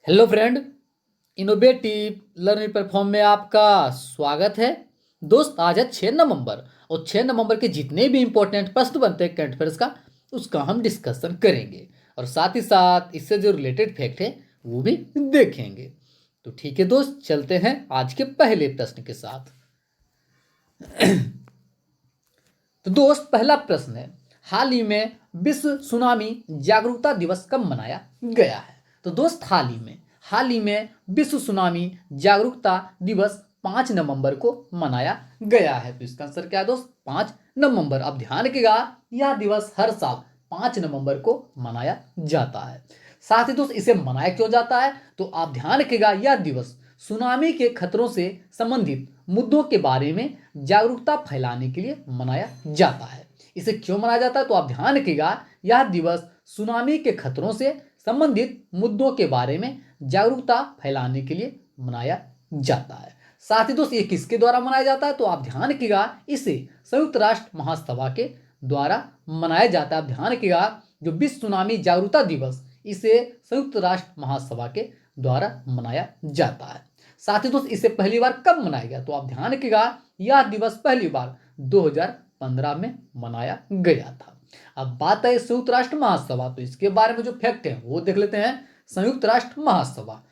Hello friend, innovative learning platform में आपका स्वागत है। दोस्त, आज है 6 नवंबर और 6 नवंबर के जितने भी इंपॉर्टेंट प्रश्न बनते हैं करंट अफेयर्स का उसका हम डिस्कशन करेंगे और साथ ही साथ इससे जो रिलेटेड फैक्ट है वो भी देखेंगे। तो ठीक है दोस्त, चलते हैं आज के पहले प्रश्न के साथ। तो दोस्त, पहला प्रश्न है, हाल ही में विश्व सुनामी जागरूकता दिवस कब मनाया गया है? तो दोस्त, हाल ही में विश्व सुनामी जागरूकता दिवस 5 नवंबर को मनाया गया है। तो इसका आंसर क्या है दोस्त? 5 नवंबर। अब ध्यान रखिएगा, यह दिवस हर साल 5 नवंबर को मनाया जाता है। साथ ही दोस्त, इसे मनाया क्यों जाता है तो आप ध्यान रखिएगा, यह दिवस सुनामी के खतरों से संबंधित मुद्दों के बारे में जागरूकता फैलाने के लिए मनाया जाता है। इसे क्यों मनाया जाता है तो आप ध्यान रखिएगा, यह दिवस सुनामी के खतरों से संबंधित मुद्दों के बारे में जागरूकता फैलाने के लिए मनाया जाता है। साथ ही दोस्त, ये किसके द्वारा मनाया जाता है तो आप ध्यान रखिएगा, इसे संयुक्त राष्ट्र महासभा के द्वारा मनाया जाता है। आप ध्यान रखिएगा, जो विश्व सुनामी जागरूकता दिवस इसे संयुक्त राष्ट्र महासभा के द्वारा मनाया जाता है। साथ ही दोस्त, इसे पहली बार कब मनाया गया तो आप ध्यान रखिएगा, यह दिवस पहली बार 2015 में मनाया गया था। अब बात है संयुक्त राष्ट्र महासभा, तो इसके बारे में जो फैक्ट है वो देख लेते हैं। संयुक्त राष्ट्र महासभा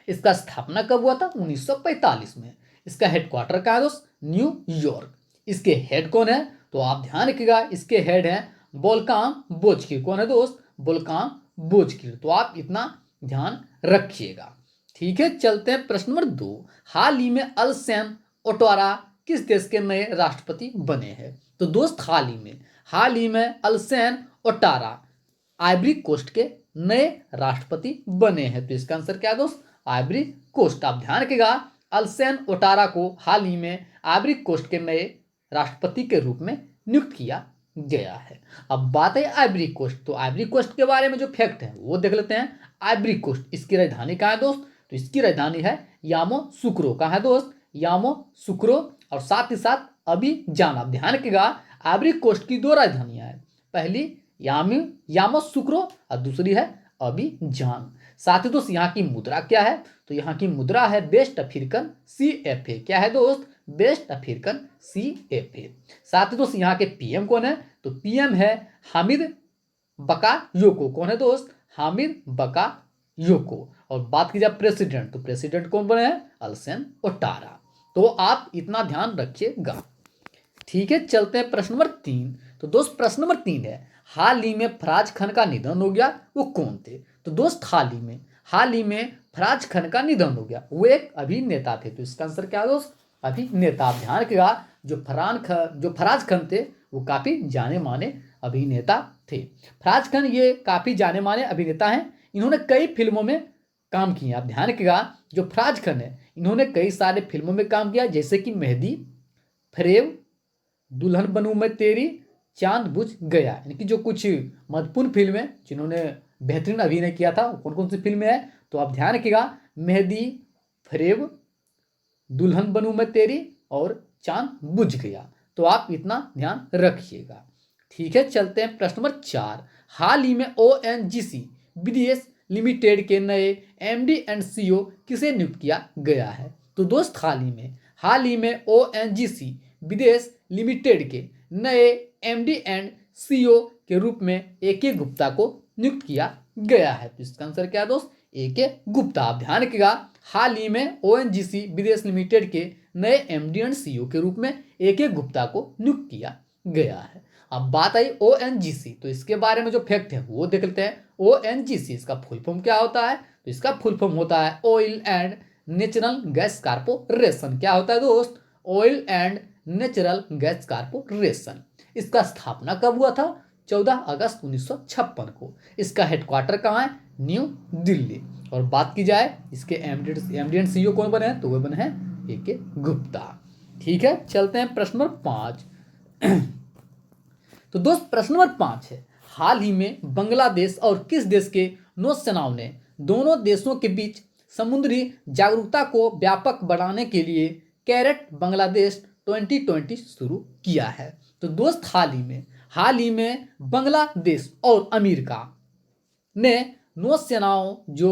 इसका स्थापना कब हुआ था? 1945 में। इसका हेडक्वार्टर कहाँ है दोस्त? न्यूयॉर्क। इसके हेड कौन है तो आप ध्यान रखिएगा, इसके हेड हैं वोल्कान बोजकिर। कौन है दोस्त? Volkan Bozkir. तो आप इतना ध्यान रखिएगा। ठीक है, चलते हैं प्रश्न नंबर 2। हाल ही में अल्सेन ओटारा किस देश के नए राष्ट्रपति बने हैं? तो दोस्त, हाल ही में अल्सेन ओटारा आइवरी कोस्ट के नए राष्ट्रपति बने हैं। तो इसका आंसर क्या है दोस्त? Ivory Coast. आप ध्यान रखिएगा, अल्सेन ओटारा को हाल ही में आइवरी कोस्ट के नए राष्ट्रपति के रूप में नियुक्त किया गया है। अब बात है आइवरी कोस्ट, तो आइवरी कोस्ट के बारे में जो फैक्ट है वो देख लेते हैं। आइवरी कोस्ट, इसकी राजधानी कहाँ है दोस्त? तो इसकी राजधानी है यामोसुक्रो। कहाँ है दोस्त? यामोसुक्रो। और साथ ही साथ अबीजान। आप ध्यान रखिएगा, आइवरी कोस्ट की दो राजधानियां हैं, पहली यामोसुक्रो और दूसरी है अबीजान। साथ ही दोस्त, यहाँ की मुद्रा क्या है तो यहाँ की मुद्रा है वेस्ट अफ्रीकन CFA। क्या है दोस्त? West African CFA। साथ ही दोस्त, यहाँ के पीएम कौन है तो पीएम है हामिद बकायोको। कौन है दोस्त? हामिद बकायोको। और बात की जाए प्रेसिडेंट, तो प्रेसिडेंट कौन बने हैं? अल्सेन ओटारा। तो आप इतना ध्यान रखिएगा। ठीक है, चलते हैं प्रश्न नंबर 3। तो दोस्त, प्रश्न नंबर 3 है, हाल ही में फराज खान का निधन हो गया, वो कौन थे? तो दोस्त, हाल ही में फराज खान का निधन हो गया, वो एक अभिनेता थे। तो इसका आंसर क्या है दोस्त? अभिनेता। आप ध्यान रखिएगा, जो फराज खान थे वो काफी जाने माने अभिनेता थे। फराज खान ये काफी जाने माने अभिनेता हैं, इन्होंने कई फिल्मों में काम किया। आप ध्यान रखिएगा, जो फराज खान है इन्होंने कई सारे फिल्मों में काम किया, जैसे कि मेहंदी, फरेब, दुल्हन बनूं मैं तेरी, चांद बुझ गया। यानी कि जो कुछ महत्वपूर्ण फिल्म है जिन्होंने बेहतरीन अभिनय किया था, कौन कौन सी फिल्में है तो आप ध्यान रखिएगा, मेहंदी, फरेब, दुल्हन बनूं मैं तेरी और चांद बुझ गया। तो आप इतना ध्यान रखिएगा। ठीक है, चलते हैं प्रश्न नंबर 4। हाल ही में ONGC विदेश लिमिटेड के नए MD एंड CEO किसे नियुक्त किया गया है? तो दोस्त, हाल ही में ONGC विदेश लिमिटेड के नए MD एंड CEO के रूप में AK गुप्ता को नियुक्त किया गया है। तो इसका आंसर क्या है दोस्त? AK गुप्ता। आप ध्यान रखिएगा, हाल ही में ONGC विदेश लिमिटेड के नए MD एंड CEO के रूप में AK गुप्ता को नियुक्त किया गया है। अब बात आई ONGC, तो इसके बारे में जो फैक्ट है वो देख लेते हैं। ONGC इसका फुल फॉर्म क्या होता है तो इसका फुल फॉर्म होता है oil and natural gas corporation. क्या होता है दोस्त? Oil and natural gas corporation. इसका स्थापना कब हुआ था? 14 अगस्त 1956 को। इसका हेडक्वार्टर कहाँ है? न्यू दिल्ली। और बात की जाए इसके MD एंड CEO कौन बने हैं तो वे बने हैं AK गुप्ता। ठीक है, चलते हैं प्रश्न नंबर 5। तो दोस्त, प्रश्न नंबर 5 है, हाल ही में बांग्लादेश और किस देश के नौसेनाओं ने दोनों देशों के बीच समुद्री जागरूकता को व्यापक बनाने के लिए कैरेट बांग्लादेश 2020 शुरू किया है? तो दोस्त, हाल ही में बांग्लादेश और अमेरिका ने नौसेनाओं जो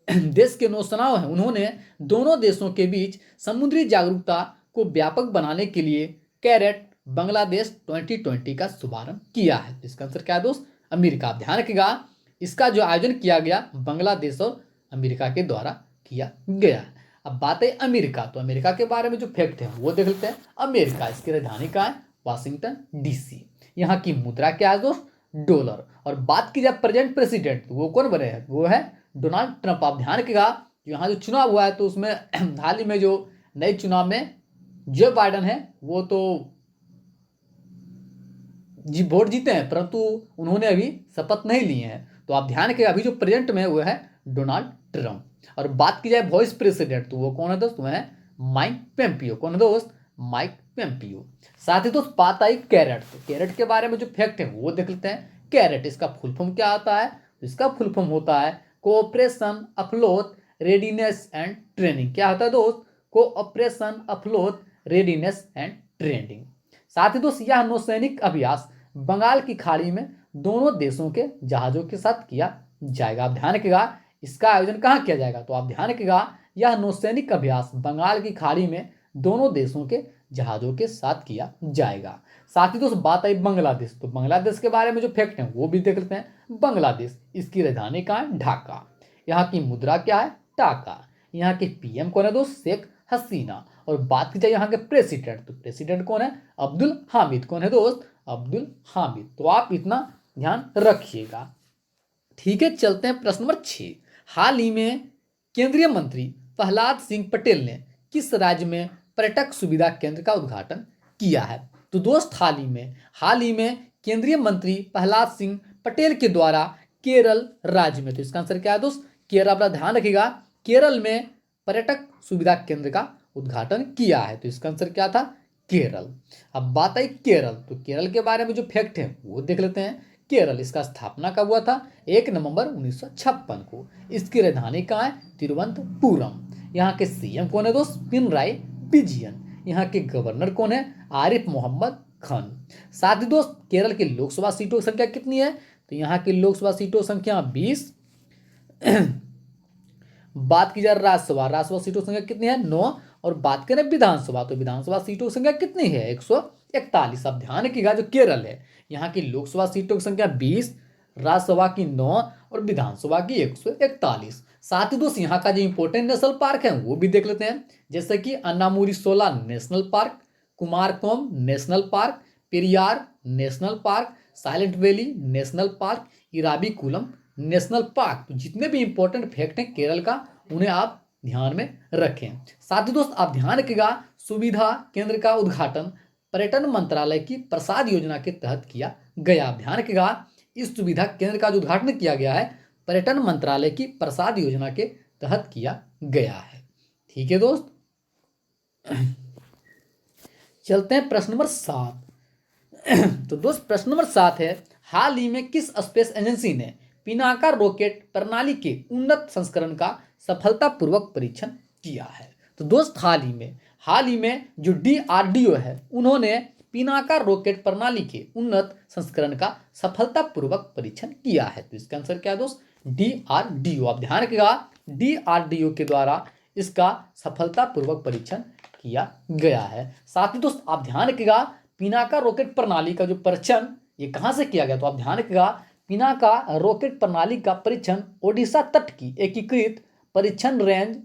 देश के नौसेनाओं हैं उन्होंने दोनों देशों के बीच समुद्री जागरूकता को व्यापक बनाने के लिए कैरेट बांग्लादेश 2020 का शुभारंभ किया है। इसका आंसर क्या है दोस्त? अमेरिका। आप ध्यान रखिएगा, इसका जो आयोजन किया गया बांग्लादेश और अमेरिका के द्वारा किया गया है। अब बात है अमेरिका, तो अमेरिका के बारे में जो फैक्ट है वो देख लेते हैं। अमेरिका, इसकी राजधानी कहाँ है? Washington DC. यहाँ की मुद्रा क्या है दोस्त? डॉलर। और बात की जाए प्रेजेंट प्रेसिडेंट, तो वो कौन बने हैं? वो है डोनाल्ड ट्रंप। आप ध्यान रखिएगा, यहाँ जो चुनाव हुआ है तो उसमें हाल ही में जो नए चुनाव में जो बाइडन है वो तो वोट जीते हैं, परंतु उन्होंने अभी शपथ नहीं लिए हैं। तो आप ध्यान रखिएगा, अभी जो प्रेजेंट में वो है डोनाल्ड ट्रंप। और बात की जाए वाइस प्रेसिडेंट, तो वो कौन है दोस्त? वो है माइक पेम्पियो। कौन है दोस्त? माइक पेम्पियो। साथ ही दोस्त बात आई कैरेट, तो कैरेट के बारे में जो फैक्ट है वो देख लेते हैं। कैरेट, इसका फुल फॉर्म क्या होता है? इसका फुल फॉर्म होता है cooperation afloat readiness and training. क्या होता है दोस्त? Cooperation afloat readiness and training. साथ ही दोस्त यह नौसैनिक अभ्यास बंगाल की खाड़ी में दोनों देशों के जहाजों के साथ किया जाएगा। आप ध्यान रखिएगा, इसका आयोजन कहाँ किया जाएगा? तो आप ध्यान रखिएगा, यह नौसैनिक अभ्यास बंगाल की खाड़ी में दोनों देशों के जहाजों के साथ किया जाएगा। साथ ही दोस्त बात आई बांग्लादेश, तो बांग्लादेश के बारे में जो फैक्ट है वो भी देख लेते हैं। बांग्लादेश, इसकी राजधानी कहाँ है? ढाका। यहाँ की मुद्रा क्या है? टाका। यहाँ के पीएम कौन है दोस्त? शेख हसीना। और बात की जाए यहाँ के प्रेसिडेंट, तो प्रेसिडेंट कौन है? अब्दुल हामिद। कौन है दोस्त? अब्दुल हामिद। तो आप इतना ध्यान रखिएगा। ठीक है, चलते हैं प्रश्न नंबर 6। हाल ही में केंद्रीय मंत्री प्रहलाद सिंह पटेल ने किस राज्य में पर्यटक सुविधा केंद्र का उद्घाटन किया है? तो दोस्त हाल ही में केंद्रीय मंत्री प्रहलाद सिंह पटेल के द्वारा केरल राज्य में, तो इसका आंसर क्या है दोस्त? केरल। आप ध्यान रखिएगा, केरल में पर्यटक सुविधा केंद्र का उद्घाटन किया है। तो इसका आंसर क्या था? केरल। अब बात आई केरल, तो केरल के बारे में जो फैक्ट है वो देख लेते हैं। केरल, इसका स्थापना कब हुआ था? 1 नवंबर 1956 को। इसकी राजधानी कहाँ है? तिरुवनंतपुरम। यहाँ के सीएम कौन है दोस्त? पिनराई विजयन। यहाँ के गवर्नर कौन है? आरिफ मोहम्मद खान। साथ ही दोस्त केरल की लोकसभा सीटों की संख्या कितनी है? तो यहाँ की लोकसभा सीटों की संख्या 20। बात की जाए राज्यसभा सीटों की संख्या कितनी है? 9। और बात करें विधानसभा, तो विधानसभा सीटों की संख्या कितनी है? 141। अब ध्यान रखिएगा, जो केरल है यहाँ की लोकसभा सीटों की संख्या 20, राज्यसभा की 9 और विधानसभा की 141। साथ ही दोस्त यहाँ का जो इंपोर्टेंट नेशनल पार्क है वो भी देख लेते हैं, जैसे कि अन्नामुरी सोला national park, Kumarakom national park, Periyar national park, silent valley national park, Eravikulam national park. तो जितने भी इंपॉर्टेंट फैक्ट हैं केरल का, उन्हें आप ध्यान में रखें। साथ ही दोस्त आप ध्यान रखिएगा, सुविधा केंद्र का उद्घाटन पर्यटन मंत्रालय की प्रसाद योजना के तहत किया गया। ध्यान रखिएगा, इस सुविधा केंद्र का जो उद्घाटन किया गया है पर्यटन मंत्रालय की प्रसाद योजना के तहत किया गया है। ठीक है दोस्त, चलते हैं प्रश्न नंबर 7। तो दोस्त प्रश्न नंबर 7 है, हाल ही में किस स्पेस एजेंसी ने पिनाका रॉकेट प्रणाली के उन्नत संस्करण का सफलतापूर्वक परीक्षण किया है? तो दोस्त हाल ही में जो डीआरडीओ है उन्होंने पिनाका रॉकेट प्रणाली के उन्नत संस्करण का सफलतापूर्वक परीक्षण किया है। तो इसका आंसर क्या है दोस्त? डीआरडीओ। आप ध्यान रखिएगा, डीआरडीओ के द्वारा इसका सफलतापूर्वक परीक्षण किया गया है। साथ ही दोस्त आप ध्यान रखिएगा, पिनाका रॉकेट प्रणाली का जो परीक्षण ये कहाँ से किया गया? तो आप ध्यान रखिएगा, पिनाका रॉकेट प्रणाली का परीक्षण ओडिशा तट की एकीकृत परीक्षण रेंज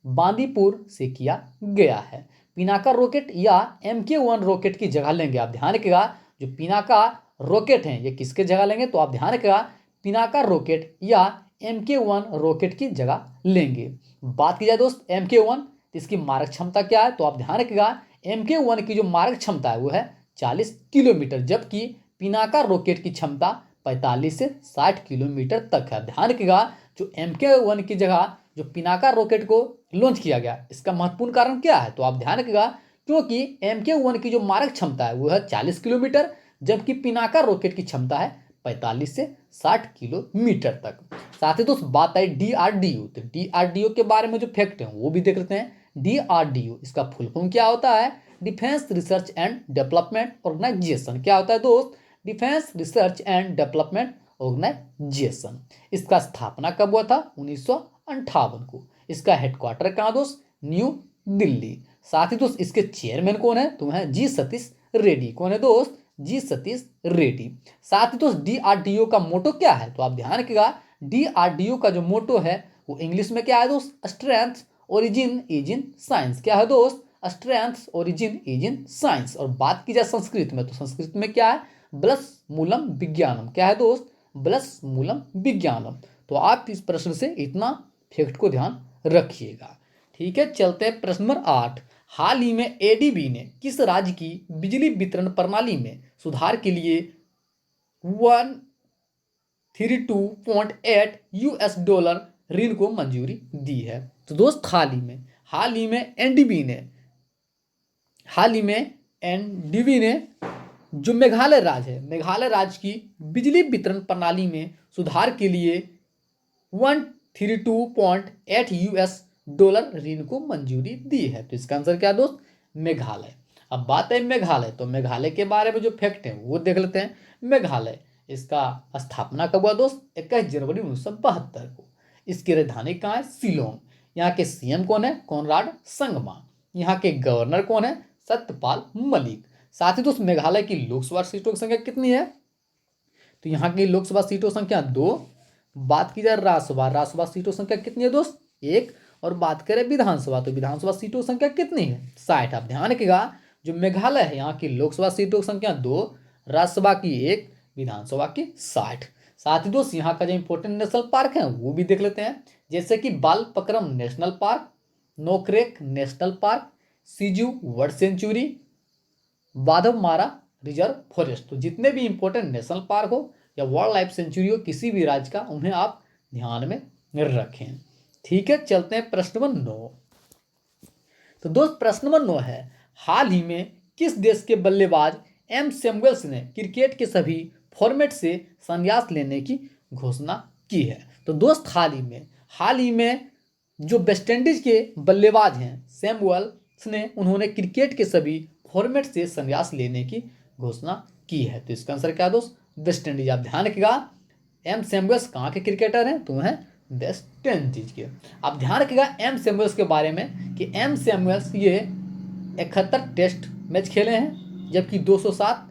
बांदीपुर से किया गया है। पिनाका रॉकेट या MK1 रॉकेट की जगह लेंगे। आप ध्यान रखिएगा, जो पिनाका रॉकेट हैं ये किसके जगह लेंगे? तो आप ध्यान रखिएगा, पिनाका रॉकेट या MK1 रॉकेट की जगह लेंगे। बात की जाए दोस्त MK1, तो इसकी मारक क्षमता क्या है? तो आप ध्यान रखिएगा, MK1 की जो मारक क्षमता है वो है 40 किलोमीटर, जबकि पिनाका रॉकेट की क्षमता 45 से 60 किलोमीटर तक है। ध्यान रखिएगा, जो MK1 की जगह जो पिनाका रॉकेट को लॉन्च किया गया, इसका महत्वपूर्ण कारण क्या है? तो आप ध्यान रखिएगा, क्योंकि MK1 की जो मारक क्षमता है वो है 40 किलोमीटर, जबकि पिनाका रॉकेट की क्षमता है 45 से 60 किलोमीटर तक। साथ ही दोस्त बात आई डीआरडीओ, तो डीआरडीओ के बारे में जो फैक्ट है वो भी देख लेते हैं। डीआरडीओ, इसका फुल फॉर्म क्या होता है? Defence research and development organisation. क्या होता है दोस्त? Defence research and development organisation. इसका स्थापना कब हुआ था? 1958 को। इसका हेडक्वार्टर कहाँ दोस्त? न्यू दिल्ली। साथ ही दोस्त इसके चेयरमैन कौन है? तो है जी सतीश रेड्डी। कौन है दोस्त? जी सतीश रेड्डी। साथ ही दोस्त डीआरडीओ का मोटो क्या है? तो आप ध्यान रखिएगा, डीआरडीओ का जो मोटो है वो इंग्लिश में क्या है दोस्त? Strength origin is in science. क्या है दोस्त? Strength origin is in science. और बात की जाए संस्कृत में, तो संस्कृत में क्या है? ब्लस मूलम विज्ञानम। क्या है दोस्त? ब्लस मूलम विज्ञानम। तो आप इस प्रश्न से इतना फैक्ट को ध्यान रखिएगा। ठीक है, चलते हैं प्रश्न नंबर 8। हाल ही में एडीबी ने किस राज्य की बिजली वितरण प्रणाली में सुधार के लिए 132.8 यूएस डॉलर ऋण को मंजूरी दी है? तो दोस्त हाल ही में एनडीबी ने जो मेघालय राज्य है, मेघालय राज्य की बिजली वितरण प्रणाली में सुधार के लिए 132.8 यूएस डॉलर ऋण को मंजूरी दी है। तो इसका आंसर क्या दोस्त? मेघालय। अब बात है मेघालय, तो मेघालय के बारे में जो फैक्ट है वो देख लेते हैं। मेघालय, इसका स्थापना कब हुआ दोस्त? 21 जनवरी 1972 को। इसकी राजधानी कहाँ है? शिलोंग। यहाँ के सीएम कौन है? कॉनराड संगमा। यहाँ के गवर्नर कौन है? सत्यपाल मलिक। साथ ही दोस्त मेघालय की लोकसभा सीटों की संख्या कितनी है? तो यहाँ की लोकसभा सीटों संख्या 2। बात की जाए राज्यसभा सीटों संख्या कितनी है दोस्त? 1। और बात करें विधानसभा, तो विधानसभा सीटों संख्या कितनी है? 60। आप ध्यान रखिएगा, जो मेघालय है यहाँ की लोकसभा सीटों की संख्या 2, राज्यसभा की 1, विधानसभा की 60। साथ ही दोस्त यहाँ का जो इंपॉर्टेंट नेशनल पार्क है वो भी देख लेते हैं, जैसे कि Balpakram national park, Nokrek national park, Siju bird sanctuary, Baghmara reserve forest. तो जितने भी इंपॉर्टेंट नेशनल पार्क हो या वाइल्ड लाइफ सेंचुरी हो किसी भी राज्य का, उन्हें आप ध्यान में रखें। ठीक है, चलते हैं प्रश्न नंबर 9। तो दोस्त प्रश्न नंबर 9 है, हाल ही में किस देश के बल्लेबाज एम सैमुअल्स ने क्रिकेट के सभी फॉर्मेट से संन्यास लेने की घोषणा की है? तो दोस्त हाल ही में जो वेस्टइंडीज के बल्लेबाज हैं सैमुअल्स ने, उन्होंने क्रिकेट के सभी फॉर्मेट से संन्यास लेने की घोषणा की है। तो इसका आंसर क्या है दोस्त? West Indies. आप ध्यान रखिएगा, एम सैमुअल्स कहाँ के क्रिकेटर हैं? तो हैं वेस्ट इंडीज के। आप ध्यान रखिएगा एम सैमुअल्स के बारे में कि एम सैमुअल्स ये 71 टेस्ट मैच खेले हैं, जबकि 207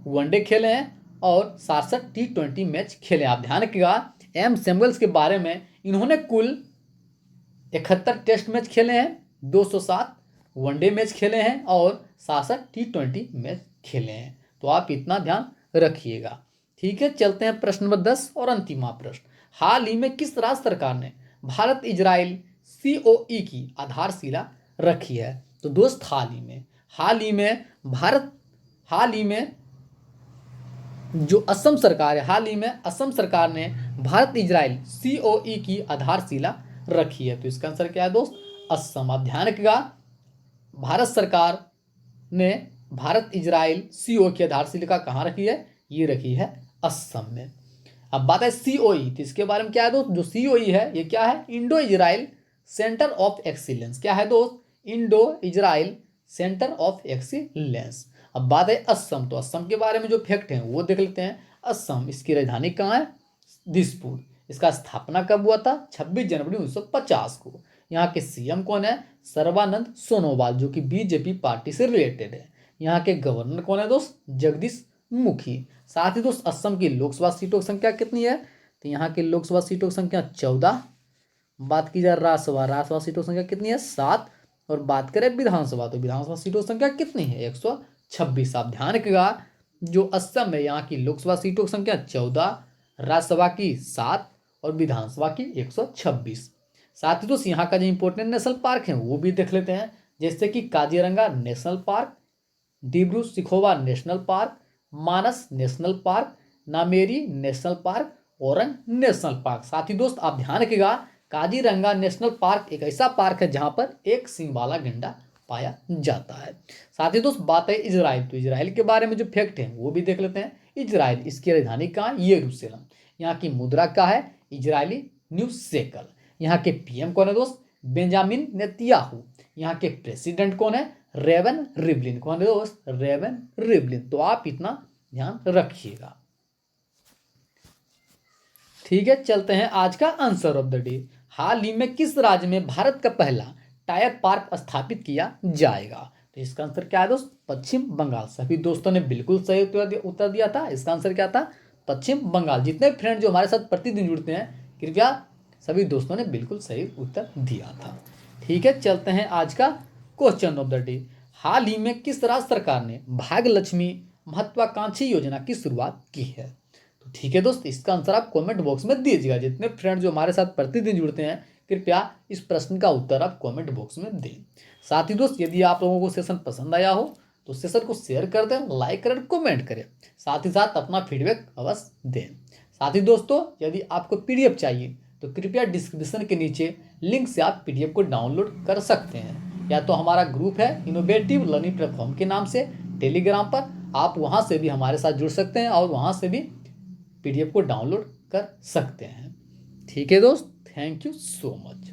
वनडे खेले हैं और 67 T20 मैच खेले हैं। आप ध्यान रखिएगा एम सैमुअल्स के बारे में, इन्होंने कुल 71 टेस्ट मैच खेले हैं, 207 वनडे मैच खेले हैं और 67 T20 मैच खेले हैं। तो आप इतना ध्यान रखिएगा। ठीक है, चलते हैं प्रश्न नंबर 10 और अंतिम प्रश्न। हाल ही में किस राज्य सरकार ने भारत इजराइल COE की आधारशिला रखी है? तो दोस्त हाल ही में जो असम सरकार है, हाल ही में असम सरकार ने भारत इजराइल COE की आधारशिला रखी है। तो इसका आंसर क्या है दोस्त? असम। आप ध्यान रखिएगा, भारत सरकार ने भारत इजराइल COE की आधारशिला कहाँ रखी है? ये रखी है असम में। अब बात है COE, तो इसके बारे में क्या है दोस्त? जो COE है ये क्या है? Indo Israel centre of excellence. क्या है दोस्त? Indo Israel centre of excellence. अब बात है असम, तो असम के बारे में जो फैक्ट है वो देख लेते हैं। असम, इसकी राजधानी कहाँ है? दिसपुर। इसका स्थापना कब हुआ था? 26 जनवरी 1950 को। यहाँ के सीएम कौन है? सर्बानंद सोनोवाल, जो कि बीजेपी पार्टी से रिलेटेड है। यहाँ के गवर्नर कौन है दोस्त? जगदीश मुखी। साथ ही दोस्त असम की लोकसभा सीटों की संख्या कितनी है? तो यहाँ की लोकसभा सीटों की संख्या 14। बात की जाए राज्यसभा सीटों की संख्या कितनी है? 7। और बात करें विधानसभा, तो विधानसभा सीटों की संख्या कितनी है? 126। आप ध्यान रखिएगा, जो असम है यहाँ की लोकसभा सीटों की संख्या 14, राज्यसभा की 7 और विधानसभा की 126। साथ ही दोस्त यहाँ का जो इंपॉर्टेंट नेशनल पार्क है वो भी देख लेते हैं, जैसे कि Kaziranga national park, Dibru Saikhowa national park, Manas national park, Nameri national park, Orang national park. साथ ही दोस्त आप ध्यान रखिएगा, काजीरंगा नेशनल पार्क एक ऐसा पार्क है जहां पर एक सींग वाला गैंडा पाया जाता है। साथ ही दोस्त बात है इजराइल, तो इजराइल के बारे में जो फैक्ट है वो भी देख लेते हैं। इजराइल, इसकी राजधानी कहाँ? यरूशलेम। यहाँ की मुद्रा क्या है? Israeli new shekel. यहाँ के पीएम कौन है दोस्त? Benjamin Netanyahu. यहाँ के प्रेसिडेंट कौन है? Reuven Rivlin. कौन है दोस्त? Reuven Rivlin. तो आप इतना ध्यान रखिएगा। ठीक है, चलते हैं आज का आंसर ऑफ द डे। हाल ही में किस राज्य में भारत का पहला टायर पार्क स्थापित किया जाएगा? तो इसका आंसर क्या है दोस्त? पश्चिम बंगाल। सभी दोस्तों ने बिल्कुल सही उत्तर दिया था। इसका आंसर क्या था? पश्चिम बंगाल। जितने फ्रेंड जो हमारे साथ प्रतिदिन जुड़ते हैं, कृपया सभी दोस्तों ने बिल्कुल सही उत्तर दिया था। ठीक है, चलते हैं आज का क्वेश्चन ऑफ द डे। हाल ही में किस राज्य सरकार ने भाग्य लक्ष्मी महत्वाकांक्षी योजना की शुरुआत की है? तो ठीक है दोस्त, इसका आंसर आप कमेंट बॉक्स में दीजिएगा। जितने फ्रेंड जो हमारे साथ प्रतिदिन जुड़ते हैं, कृपया इस प्रश्न का उत्तर आप कमेंट बॉक्स में दें। साथ ही दोस्त, यदि आप लोगों को सेशन पसंद आया हो तो सेशन को शेयर कर दें, लाइक करें, कमेंट करें। साथ ही साथ अपना फीडबैक अवश्य दें। साथ ही दोस्तों, यदि आपको पीडीएफ चाहिए तो कृपया डिस्क्रिप्शन के नीचे लिंक से आप पीडीएफ को डाउनलोड कर सकते हैं, या तो हमारा ग्रुप है इनोवेटिव लर्निंग प्लेटफॉर्म के नाम से टेलीग्राम पर, आप वहां से भी हमारे साथ जुड़ सकते हैं और वहां से भी पीडीएफ को डाउनलोड कर सकते हैं। ठीक है दोस्त, थैंक यू सो मच।